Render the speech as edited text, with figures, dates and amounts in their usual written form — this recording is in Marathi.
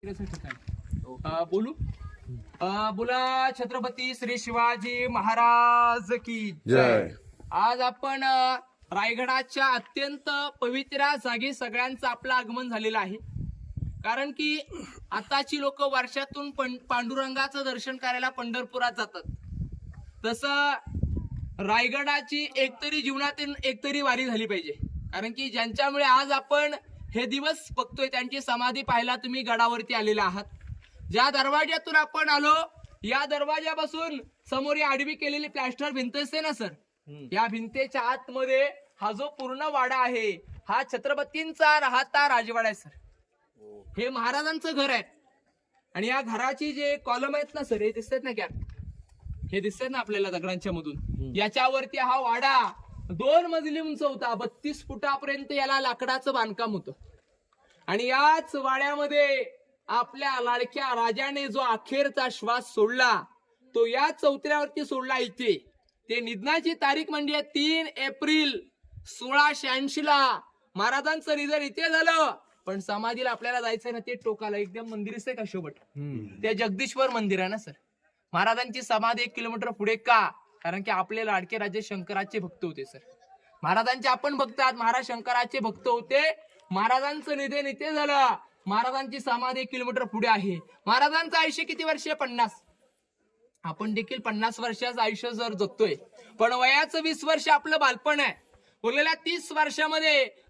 बोलू बोला छत्रपती श्री शिवाजी महाराज की जय. आज आपण रायगडाच्या अत्यंत पवित्र जागी सगळ्यांचं आपलं आगमन झालेलं आहे. कारण की आताची लोक वर्षातून पांडुरंगाचं दर्शन करायला पंढरपुरात जातात. तसं रायगडाची एकतरी जीवनातील एकतरी वारी झाली पाहिजे. कारण की ज्यांच्यामुळे आज आपण हे दिवस बघतोय त्यांची समाधी पाहायला तुम्ही गडावरती आलेला आहात. ज्या दरवाज्यातून आपण आलो या दरवाजापासून समोर ही आडवी केलेली प्लॅस्टर भिंत असते ना सर, या भिंतेच्या आतमध्ये हा जो पूर्ण वाडा आहे हा छत्रपतींचा राहता राजवाडा आहे सर. हे महाराजांचं घर आहे. आणि या घराची जे कॉलम आहेत ना सर, हे दिसतात ना, क्या हे दिसतात ना आपल्याला दगडांच्या मधून, याच्यावरती हा वाडा 2 मजली उंच होता. 32 फुटापर्यंत याला लाकडाचं बांधकाम होतं. आणि याच वाड्यामध्ये आपल्या लाडक्या राजाने जो अखेरचा श्वास सोडला तो या चौथऱ्यावरती सोडला. इथे ते निधनाची तारीख म्हणजे 3 एप्रिल 1686 ला महाराजांचं निधन इथे झालं. पण समाधीला आपल्याला जायचंय ना, ते टोकाला एकदम मंदिर आहे का शोभट, ते जगदीश्वर मंदिर आहे ना सर. महाराजांची समाधी 1 किलोमीटर पुढे का? कारण की आपले लाडके राजे शंकराचे भक्त होते सर. महाराजांचे आपण भक्त आहात, महाराज शंकराचे भक्त होते. महाराजांचं निधन इथे झालं. महाराजांची समाधी 1 किलोमीटर पुढे आहे. महाराजांचं आयुष्य किती वर्ष? 50. आपण देखील 50 वर्षाचं आयुष्य जर जगतोय, पण वयाचं 20 वर्ष आपलं बालपण आहे. उरलेल्या 30 वर्षामध्ये